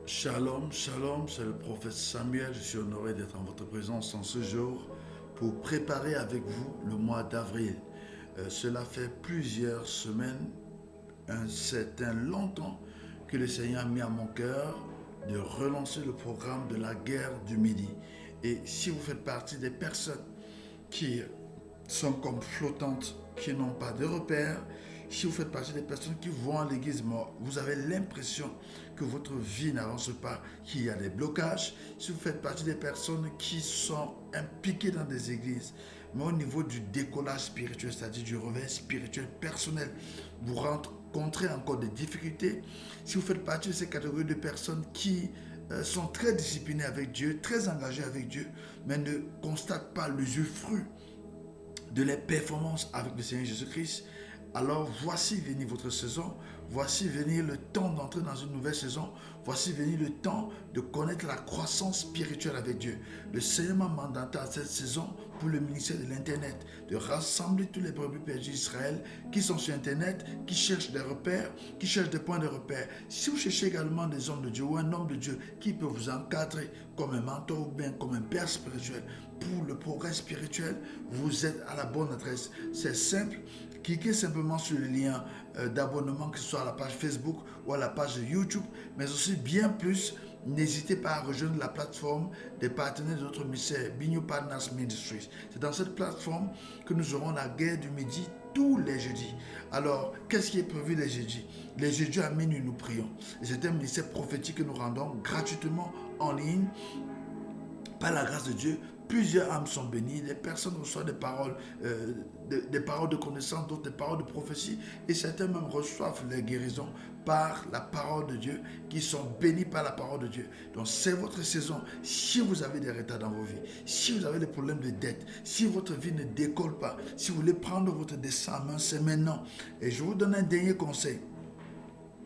Shalom, shalom, c'est le prophète Samuel. Je suis honoré d'être en votre présence en ce jour pour préparer avec vous le mois d'avril. Cela fait plusieurs semaines, un certain longtemps, que le Seigneur a mis à mon cœur de relancer le programme de la guerre du Midi. Et si vous faites partie des personnes qui sont comme flottantes, qui n'ont pas de repères, si vous faites partie des personnes qui vont à l'église, mais vous avez l'impression que votre vie n'avance pas, qu'il y a des blocages, si vous faites partie des personnes qui sont impliquées dans des églises, mais au niveau du décollage spirituel, c'est-à-dire du réveil spirituel personnel, vous rencontrez encore des difficultés, si vous faites partie de ces catégories de personnes qui sont très disciplinées avec Dieu, très engagées avec Dieu, mais ne constatent pas l'usufruit de les performances avec le Seigneur Jésus-Christ, alors voici venir votre saison, voici venir le temps d'entrer dans une nouvelle saison, voici venir le temps de connaître la croissance spirituelle avec Dieu. Le Seigneur m'a mandaté à cette saison pour le ministère de l'Internet, de rassembler tous les brebis perdus d'Israël qui sont sur Internet, qui cherchent des repères, qui cherchent des points de repère. Si vous cherchez également des hommes de Dieu ou un homme de Dieu qui peut vous encadrer comme un mentor ou bien comme un père spirituel pour le progrès spirituel, vous êtes à la bonne adresse. C'est simple. Cliquez simplement sur le lien d'abonnement, que ce soit à la page Facebook ou à la page YouTube, mais aussi bien plus, n'hésitez pas à rejoindre la plateforme des partenaires de notre ministère, Bignou Partners Ministries. C'est dans cette plateforme que nous aurons la guerre du midi tous les jeudis. Alors, qu'est-ce qui est prévu les jeudis? Les jeudis à minuit, nous prions. Et c'est un ministère prophétique que nous rendons gratuitement en ligne par la grâce de Dieu. Plusieurs âmes sont bénies, les personnes reçoivent des paroles de connaissance, d'autres des paroles de prophétie, et certains même reçoivent les guérisons par la parole de Dieu, qui sont bénis par la parole de Dieu. Donc c'est votre saison. Si vous avez des retards dans vos vies, si vous avez des problèmes de dette, si votre vie ne décolle pas, si vous voulez prendre votre destin en main, c'est maintenant. Et je vous donne un dernier conseil.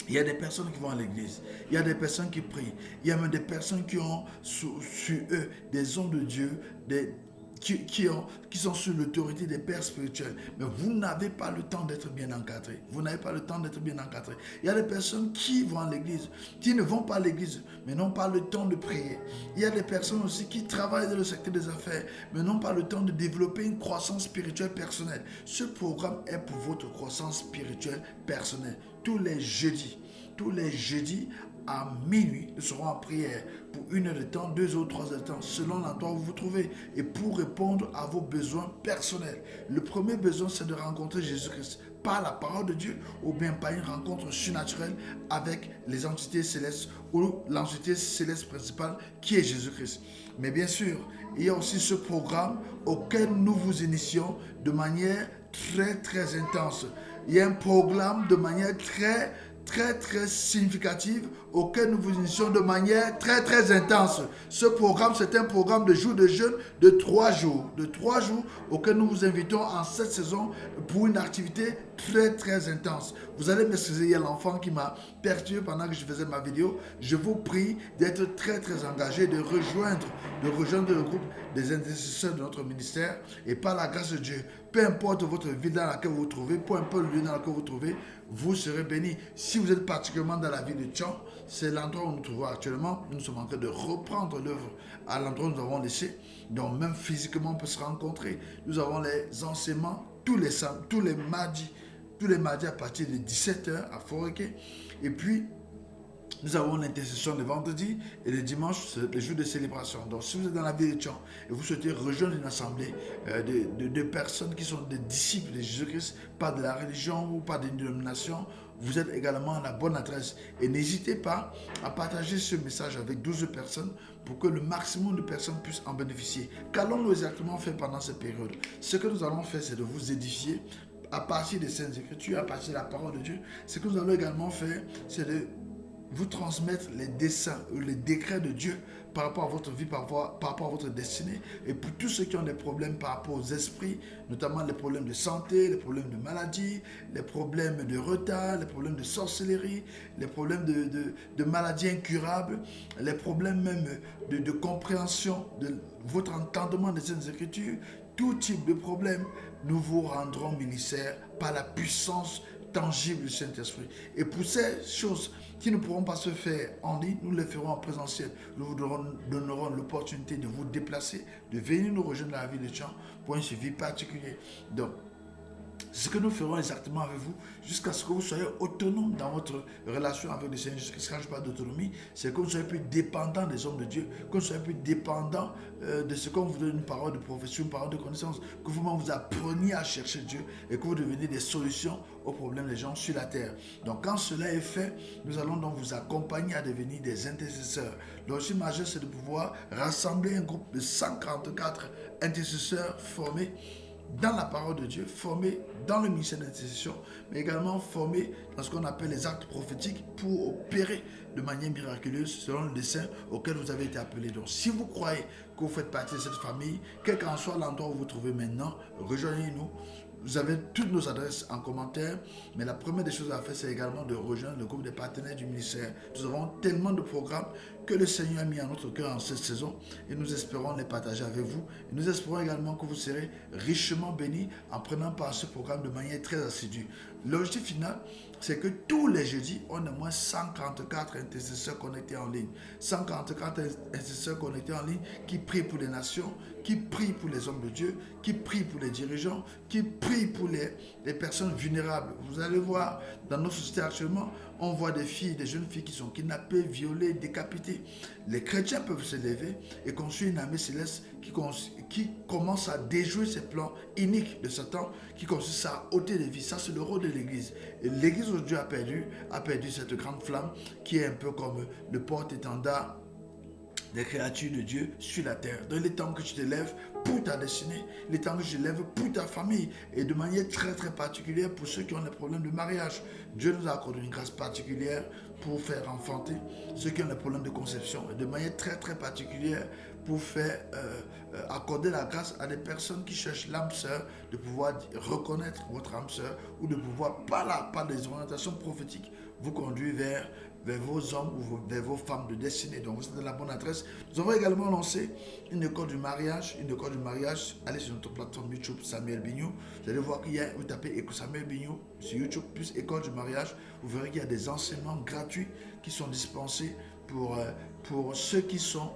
Il y a des personnes qui vont à l'église, il y a des personnes qui prient, il y a même des personnes qui ont sur eux des hommes de Dieu, qui sont sous l'autorité des pères spirituels. Mais vous n'avez pas le temps d'être bien encadré. Vous n'avez pas le temps d'être bien encadré. Il y a des personnes qui vont à l'église, qui ne vont pas à l'église, mais n'ont pas le temps de prier. Il y a des personnes aussi qui travaillent dans le secteur des affaires, mais n'ont pas le temps de développer une croissance spirituelle personnelle. Ce programme est pour votre croissance spirituelle personnelle. Tous les jeudis à minuit, nous serons en prière pour 1 heure de temps, 2 ou 3 heures de temps, selon l'endroit où vous vous trouvez, et pour répondre à vos besoins personnels. Le premier besoin, c'est de rencontrer Jésus-Christ par la parole de Dieu, ou bien par une rencontre surnaturelle avec les entités célestes, ou l'entité céleste principale qui est Jésus-Christ. Mais bien sûr, il y a aussi ce programme auquel nous vous initions de manière très intense. Il y a un programme de manière très significative auquel nous vous initions de manière très intense. Ce programme, c'est un programme de jour de jeûne de 3 jours. De 3 jours auquel nous vous invitons en cette saison pour une activité très intense. Vous allez m'excuser, il y a l'enfant qui m'a perturbé pendant que je faisais ma vidéo. Je vous prie d'être très engagé, de rejoindre le groupe des intercesseurs de notre ministère, et par la grâce de Dieu, peu importe votre ville dans laquelle vous vous trouvez, peu importe le lieu dans lequel vous vous trouvez, vous serez bénis. Si vous êtes particulièrement dans la ville de Tchon, c'est l'endroit où nous nous trouvons actuellement. Nous sommes en train de reprendre l'œuvre à l'endroit où nous avons laissé. Donc même physiquement, on peut se rencontrer. Nous avons les enseignements tous les mardis à partir de 17h à Foreké. Et puis, nous avons l'intercession le vendredi et le dimanche, c'est le jour de célébration. Donc, si vous êtes dans la ville de Tchon et vous souhaitez rejoindre une assemblée de personnes qui sont des disciples de Jésus-Christ, pas de la religion ou pas d'une dénomination, vous êtes également à la bonne adresse. Et n'hésitez pas à partager ce message avec 12 personnes pour que le maximum de personnes puissent en bénéficier. Qu'allons-nous exactement faire pendant cette période? Ce que nous allons faire, c'est de vous édifier à partir des Saintes Écritures, à partir de la parole de Dieu. Ce que nous allons également faire, c'est de vous transmettre les desseins, les décrets de Dieu par rapport à votre vie, par rapport à votre destinée. Et pour tous ceux qui ont des problèmes par rapport aux esprits, notamment les problèmes de santé, les problèmes de maladie, les problèmes de retard, les problèmes de sorcellerie, les problèmes de maladies incurables, les problèmes même de compréhension de votre entendement des Saintes Écritures, tout type de problème, nous vous rendrons ministère par la puissance tangible du Saint-Esprit. Et pour ces choses qui ne pourront pas se faire en ligne, nous les ferons en présentiel. Nous vous donnerons l'opportunité de vous déplacer, de venir nous rejoindre dans la ville de Tchang pour un suivi particulier. Donc, ce que nous ferons exactement avec vous, jusqu'à ce que vous soyez autonome dans votre relation avec le Seigneur. Quand je parle d'autonomie, c'est que vous soyez plus dépendant des hommes de Dieu, que vous soyez plus dépendant de ce qu'on vous donne, une parole de profession, une parole de connaissance, que vous-même vous appreniez à chercher Dieu et que vous deveniez des solutions aux problèmes des gens sur la terre. Donc quand cela est fait, nous allons donc vous accompagner à devenir des intercesseurs. L'objectif majeur, c'est de pouvoir rassembler un groupe de 144 intercesseurs formés dans la parole de Dieu, formés dans le ministère d'intercession, mais également formés dans ce qu'on appelle les actes prophétiques pour opérer de manière miraculeuse selon le dessein auquel vous avez été appelés. Donc, si vous croyez que vous faites partie de cette famille, quel qu'en soit l'endroit où vous vous trouvez maintenant, rejoignez-nous. Vous avez toutes nos adresses en commentaire, mais la première des choses à faire, c'est également de rejoindre le groupe des partenaires du ministère. Nous avons tellement de programmes que le Seigneur a mis en notre cœur en cette saison et nous espérons les partager avec vous. Et nous espérons également que vous serez richement bénis en prenant part à ce programme de manière très assidue. L'objectif final, c'est que tous les jeudis, on a au moins 144 intercesseurs connectés en ligne. 144 intercesseurs connectés en ligne qui prient pour les nations, qui prient pour les hommes de Dieu, qui prient pour les dirigeants, qui prient pour les personnes vulnérables. Vous allez voir, dans nos sociétés actuellement, on voit des filles, des jeunes filles qui sont kidnappées, violées, décapitées. Les chrétiens peuvent se lever et construire une armée céleste qui commence à déjouer ces plans iniques de Satan, qui consiste à ôter des vies. Ça, c'est le rôle de l'Église. Et l'Église aujourd'hui a perdu cette grande flamme qui est un peu comme le porte-étendard des créatures de Dieu sur la terre. Dans les temps que tu te lèves pour ta destinée, les temps que tu te lèves pour ta famille, et de manière très très particulière pour ceux qui ont des problèmes de mariage. Dieu nous a accordé une grâce particulière pour faire enfanter ceux qui ont des problèmes de conception, et de manière très très particulière pour faire accorder la grâce à des personnes qui cherchent l'âme sœur, de pouvoir reconnaître votre âme sœur, ou de pouvoir, par des orientations prophétiques, vous conduire vers vos hommes ou vers vos femmes de destinée. Donc vous êtes dans la bonne adresse. Nous avons également lancé une école du mariage. Allez sur notre plateforme YouTube Samuel Bignou. Vous allez voir qu'il y a, vous tapez Samuel Bignou sur YouTube plus école du mariage. Vous verrez qu'il y a des enseignements gratuits qui sont dispensés pour ceux qui sont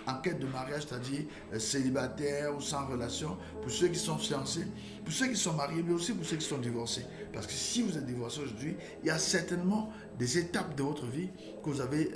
en quête de mariage, c'est-à-dire célibataires ou sans relation, pour ceux qui sont fiancés, pour ceux qui sont mariés, mais aussi pour ceux qui sont divorcés. Parce que si vous êtes divorcé aujourd'hui, il y a certainement des étapes de votre vie que vous avez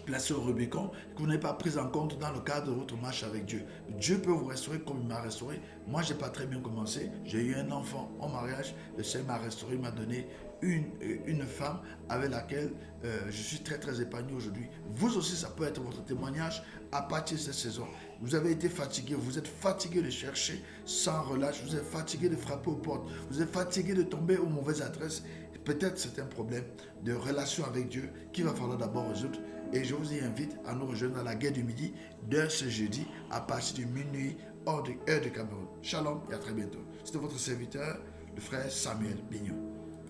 placées au Rubicon, que vous n'avez pas prises en compte dans le cadre de votre marche avec Dieu. Dieu peut vous restaurer comme il m'a restauré. Moi, je n'ai pas très bien commencé. J'ai eu un enfant en mariage. Le Seigneur m'a restauré, il m'a donné une femme avec laquelle je suis très très épanoui aujourd'hui. Vous aussi, ça peut être votre témoignage à partir de cette saison. Vous avez été fatigué, vous êtes fatigué de chercher sans relâche, vous êtes fatigué de frapper aux portes, vous êtes fatigué de tomber aux mauvaises adresses. Peut-être c'est un problème de relation avec Dieu qu'il va falloir d'abord résoudre. Et je vous y invite à nous rejoindre dans la guerre du midi de ce jeudi à partir de minuit heure de Cameroun. Shalom et à très bientôt. C'était votre serviteur, le frère Samuel Bignou.